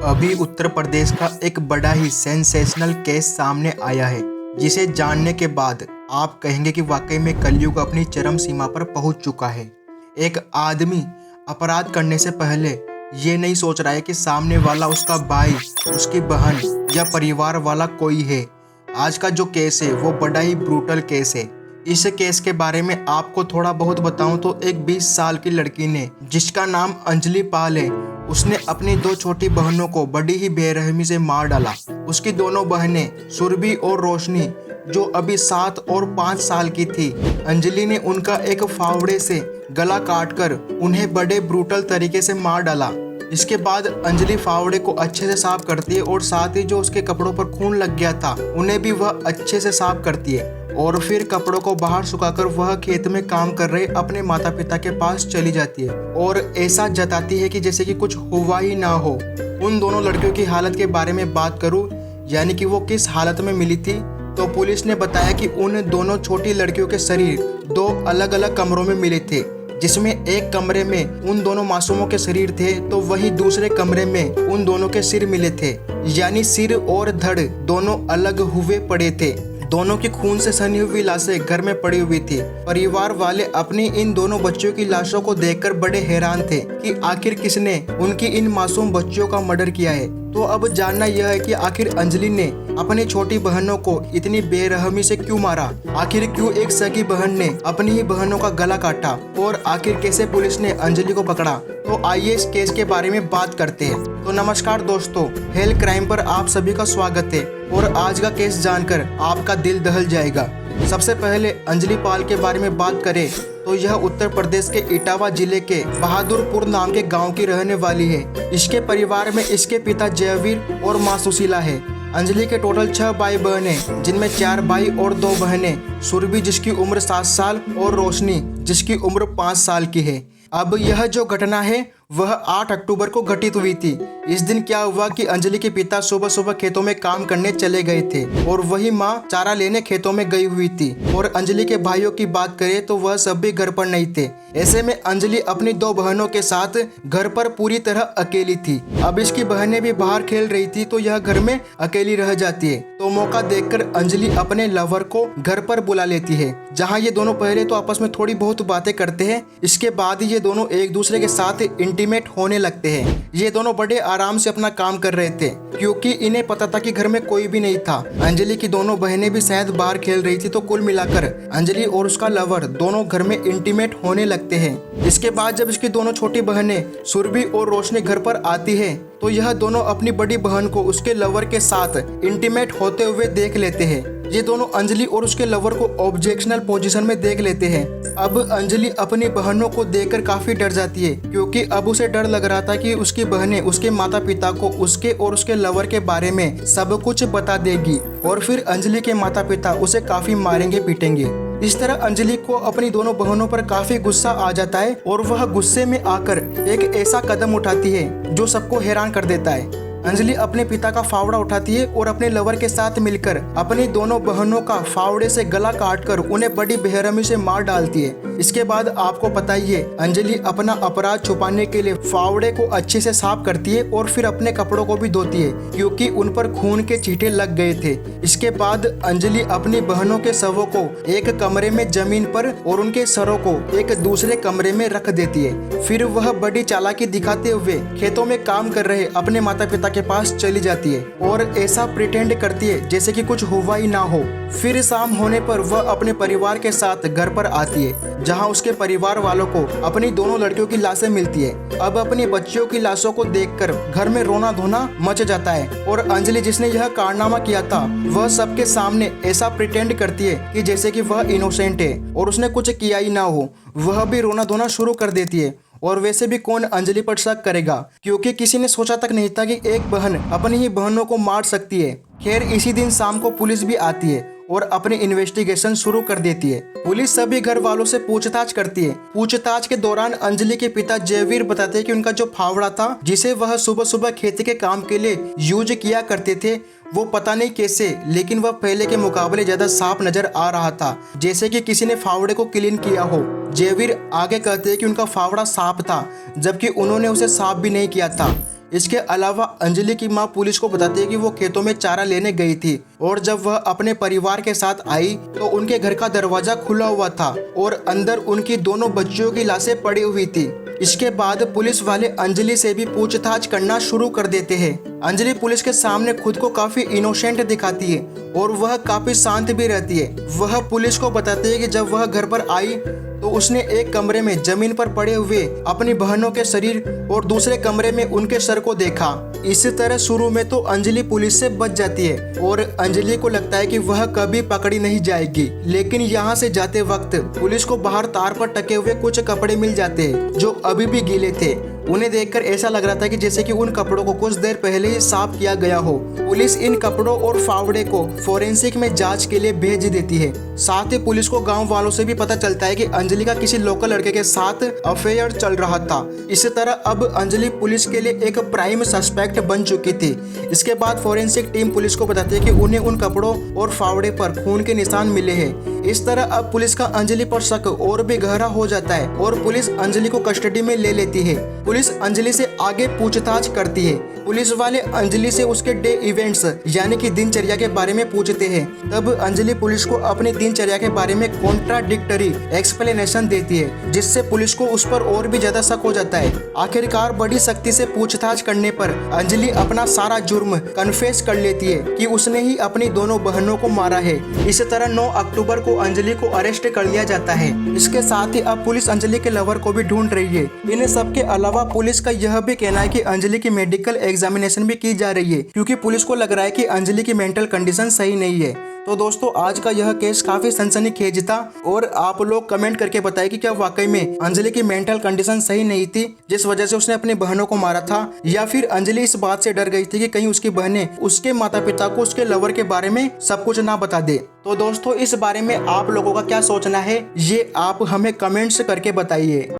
अभी उत्तर प्रदेश का एक बड़ा ही सेंसेशनल केस सामने आया है, जिसे जानने के बाद आप कहेंगे कि वाकई में कलयुग अपनी चरम सीमा पर पहुंच चुका है। एक आदमी अपराध करने से पहले ये नहीं सोच रहा है कि सामने वाला उसका भाई, उसकी बहन या परिवार वाला कोई है। आज का जो केस है वो बड़ा ही ब्रूटल केस है। इस केस के बारे में आपको थोड़ा बहुत बताऊं तो एक 20 साल की लड़की ने, जिसका नाम अंजलि पाल है, उसने अपनी दो छोटी बहनों को बड़ी ही बेरहमी से मार डाला। उसकी दोनों बहनें सुरभि और रोशनी, जो अभी 7 और 5 साल की थी, अंजलि ने उनका एक फावड़े से गला काटकर उन्हें बड़े ब्रूटल तरीके से मार डाला। इसके बाद अंजलि फावड़े को अच्छे से साफ करती है और साथ ही जो उसके कपड़ों पर खून लग गया था उन्हें भी वह अच्छे से साफ करती है और फिर कपड़ों को बाहर सुखाकर वह खेत में काम कर रहे अपने माता पिता के पास चली जाती है और ऐसा जताती है कि जैसे कि कुछ हुआ ही ना हो। उन दोनों लड़कियों की हालत के बारे में बात करूं, यानी कि वो किस हालत में मिली थी, तो पुलिस ने बताया कि उन दोनों छोटी लड़कियों के शरीर 2 अलग अलग कमरों में मिले थे, जिसमें एक कमरे में उन दोनों मासूमों के शरीर थे तो वहीं दूसरे कमरे में उन दोनों के सिर मिले थे, यानी सिर और धड़ दोनों अलग हुए पड़े थे। दोनों की खून से सनी हुई लाशें घर में पड़ी हुई थी। परिवार वाले अपनी इन दोनों बच्चों की लाशों को देखकर बड़े हैरान थे कि आखिर किसने उनकी इन मासूम बच्चियों का मर्डर किया है। तो अब जानना यह है कि आखिर अंजलि ने अपनी छोटी बहनों को इतनी बेरहमी से क्यों मारा, आखिर क्यों एक सगी बहन ने अपनी ही बहनों का गला काटा और आखिर कैसे पुलिस ने अंजलि को पकड़ा। तो आइए इस केस के बारे में बात करते हैं। तो नमस्कार दोस्तों, हेल क्राइम पर आप सभी का स्वागत है और आज का केस जानकर आपका दिल दहल जाएगा। सबसे पहले अंजलि पाल के बारे में बात करें तो यह उत्तर प्रदेश के इटावा जिले के बहादुरपुर नाम के गांव की रहने वाली है। इसके परिवार में इसके पिता जयवीर और मां सुशीला है। अंजलि के टोटल 6 भाई बहन हैं, जिनमें 4 भाई और 2 बहनें, सुरभि जिसकी उम्र 7 साल और रोशनी जिसकी उम्र 5 साल की है। अब यह जो घटना है वह 8 अक्टूबर को घटित हुई थी। इस दिन क्या हुआ कि अंजलि के पिता सुबह सुबह खेतों में काम करने चले गए थे और वही माँ चारा लेने खेतों में गई हुई थी। और अंजलि के भाइयों की बात करें तो वह सब भी घर पर नहीं थे। ऐसे में अंजलि अपनी 2 बहनों के साथ घर पर पूरी तरह अकेली थी। अब इसकी बहनें भी बाहर खेल रही थी तो यह घर में अकेली रह जाती है। तो मौका देखकर अंजलि अपने लवर को घर पर बुला लेती है, जहाँ ये दोनों पहले तो आपस में थोड़ी बहुत बातें करते हैं। इसके बाद ये दोनों एक दूसरे के साथ इंटीमेट होने लगते हैं। ये दोनों बड़े आराम से अपना काम कर रहे थे क्योंकि इन्हें पता था कि घर में कोई भी नहीं था। अंजलि की दोनों बहनें भी शायद बाहर खेल रही थी। तो कुल मिलाकर अंजलि और उसका लवर दोनों घर में इंटीमेट होने लगते हैं। इसके बाद जब इसकी दोनों छोटी बहनें सुरभि और रोशनी घर पर आती है तो यह दोनों अपनी बड़ी बहन को उसके लवर के साथ इंटीमेट होते हुए देख लेते हैं। ये दोनों अंजलि और उसके लवर को ऑब्जेक्शनल पोजीशन में देख लेते हैं। अब अंजलि अपनी बहनों को देखकर काफी डर जाती है क्योंकि अब उसे डर लग रहा था कि उसकी बहनें उसके माता पिता को उसके और उसके लवर के बारे में सब कुछ बता देगी और फिर अंजलि के माता पिता उसे काफी मारेंगे पीटेंगे। इस तरह अंजलि को अपनी दोनों बहनों पर काफी गुस्सा आ जाता है और वह गुस्से में आकर एक ऐसा कदम उठाती है जो सबको हैरान कर देता है। अंजलि अपने पिता का फावड़ा उठाती है और अपने लवर के साथ मिलकर अपनी दोनों बहनों का फावड़े से गला काटकर उन्हें बड़ी बेरहमी से मार डालती है। इसके बाद आपको पता ही है, अंजलि अपना अपराध छुपाने के लिए फावड़े को अच्छे से साफ करती है और फिर अपने कपड़ों को भी धोती है क्योंकि उन पर खून के छींटे लग गए थे। इसके बाद अंजलि अपनी बहनों के शवों को एक कमरे में जमीन पर और उनके सरों को एक दूसरे कमरे में रख देती है। फिर वह बड़ी चालाकी दिखाते हुए खेतों में काम कर रहे अपने माता पिता के पास चली जाती है और ऐसा प्रिटेंड करती है जैसे कि कुछ हुआ ही ना हो। फिर शाम होने पर वह अपने परिवार के साथ घर पर आती है, जहां उसके परिवार वालों को अपनी दोनों लड़कियों की लाशें मिलती है। अब अपनी बच्चियों की लाशों को देखकर घर में रोना धोना मच जाता है और अंजलि जिसने यह कारनामा किया था वह सबके सामने ऐसा प्रिटेंड करती है कि जैसे कि वह इनोसेंट है और उसने कुछ किया ही ना हो। वह भी रोना धोना शुरू कर देती है और वैसे भी कौन अंजलि पर शक करेगा क्योंकि किसी ने सोचा तक नहीं था कि एक बहन अपनी ही बहनों को मार सकती है। खैर इसी दिन शाम को पुलिस भी आती है और अपनी इन्वेस्टिगेशन शुरू कर देती है। पुलिस सभी घर वालों से पूछताछ करती है। पूछताछ के दौरान अंजलि के पिता जयवीर बताते हैं कि उनका जो फावड़ा था जिसे वह सुबह सुबह खेती के काम के लिए यूज किया करते थे, वो पता नहीं कैसे लेकिन वह पहले के मुकाबले ज्यादा साफ नजर आ रहा था, जैसे कि किसी ने फावड़े को क्लीन किया हो। जयवीर आगे कहते हैं कि उनका फावड़ा साफ था जबकि उन्होंने उसे साफ भी नहीं किया था। इसके अलावा अंजलि की मां पुलिस को बताती है कि वो खेतों में चारा लेने गई थी और जब वह अपने परिवार के साथ आई तो उनके घर का दरवाजा खुला हुआ था और अंदर उनकी दोनों बच्चियों की लाशें पड़ी हुई थी। इसके बाद पुलिस वाले अंजलि से भी पूछताछ करना शुरू कर देते हैं। अंजलि पुलिस के सामने खुद को काफी इनोसेंट दिखाती है और वह काफी शांत भी रहती है। वह पुलिस को बताती है कि जब वह घर पर आई तो उसने एक कमरे में जमीन पर पड़े हुए अपनी बहनों के शरीर और दूसरे कमरे में उनके सर को देखा। इसी तरह शुरू में तो अंजलि पुलिस से बच जाती है और अंजलि को लगता है कि वह कभी पकड़ी नहीं जाएगी, लेकिन यहाँ से जाते वक्त पुलिस को बाहर तार पर टके हुए कुछ कपड़े मिल जाते हैं जो अभी भी गीले थे। उन्हें देखकर ऐसा लग रहा था कि जैसे कि उन कपड़ों को कुछ देर पहले ही साफ किया गया हो। पुलिस इन कपड़ों और फावड़े को फोरेंसिक में जांच के लिए भेज देती है। साथ ही पुलिस को गांव वालों से भी पता चलता है कि अंजलि का किसी लोकल लड़के के साथ अफेयर चल रहा था। इसी तरह अब अंजलि पुलिस के लिए एक प्राइम सस्पेक्ट बन चुकी थी। इसके बाद फोरेंसिक टीम पुलिस को बताती है कि उन्हें उन कपड़ों और फावड़े पर खून के निशान मिले हैं। इस तरह अब पुलिस का अंजलि पर शक और भी गहरा हो जाता है और पुलिस अंजलि को कस्टडी में ले लेती है। पुलिस अंजलि से आगे पूछताछ करती है। पुलिस वाले अंजलि से उसके डे इवेंट्स यानी कि दिनचर्या के बारे में पूछते हैं। तब अंजलि पुलिस को अपनी दिनचर्या के बारे में कॉन्ट्राडिक्टरी एक्सप्लेनेशन देती है, जिससे पुलिस को उस पर और भी ज्यादा शक हो जाता है। आखिरकार बड़ी सख्ती से पूछताछ करने पर अंजलि अपना सारा जुर्म कन्फेस कर लेती है कि उसने ही अपनी दोनों बहनों को मारा है। इसी तरह 9 अक्टूबर को अंजलि को अरेस्ट कर लिया जाता है। इसके साथ ही अब पुलिस अंजलि के लवर को भी ढूंढ रही है। इन सब के अलावा पुलिस का यह भी कहना है कि अंजलि की मेडिकल एग्जामिनेशन भी की जा रही है, क्योंकि पुलिस को लग रहा है कि अंजलि की मेंटल कंडीशन सही नहीं है। तो दोस्तों आज का यह केस काफी सनसनीखेज था और आप लोग कमेंट करके बताएं कि क्या वाकई में अंजलि की मेंटल कंडीशन सही नहीं थी जिस वजह से उसने अपनी बहनों को मारा था, या फिर अंजलि इस बात से डर गई थी कि कहीं उसकी बहनें उसके माता पिता को उसके लवर के बारे में सब कुछ ना बता दे। तो दोस्तों इस बारे में आप लोगों का क्या सोचना है ये आप हमें कमेंट्स करके बताइए।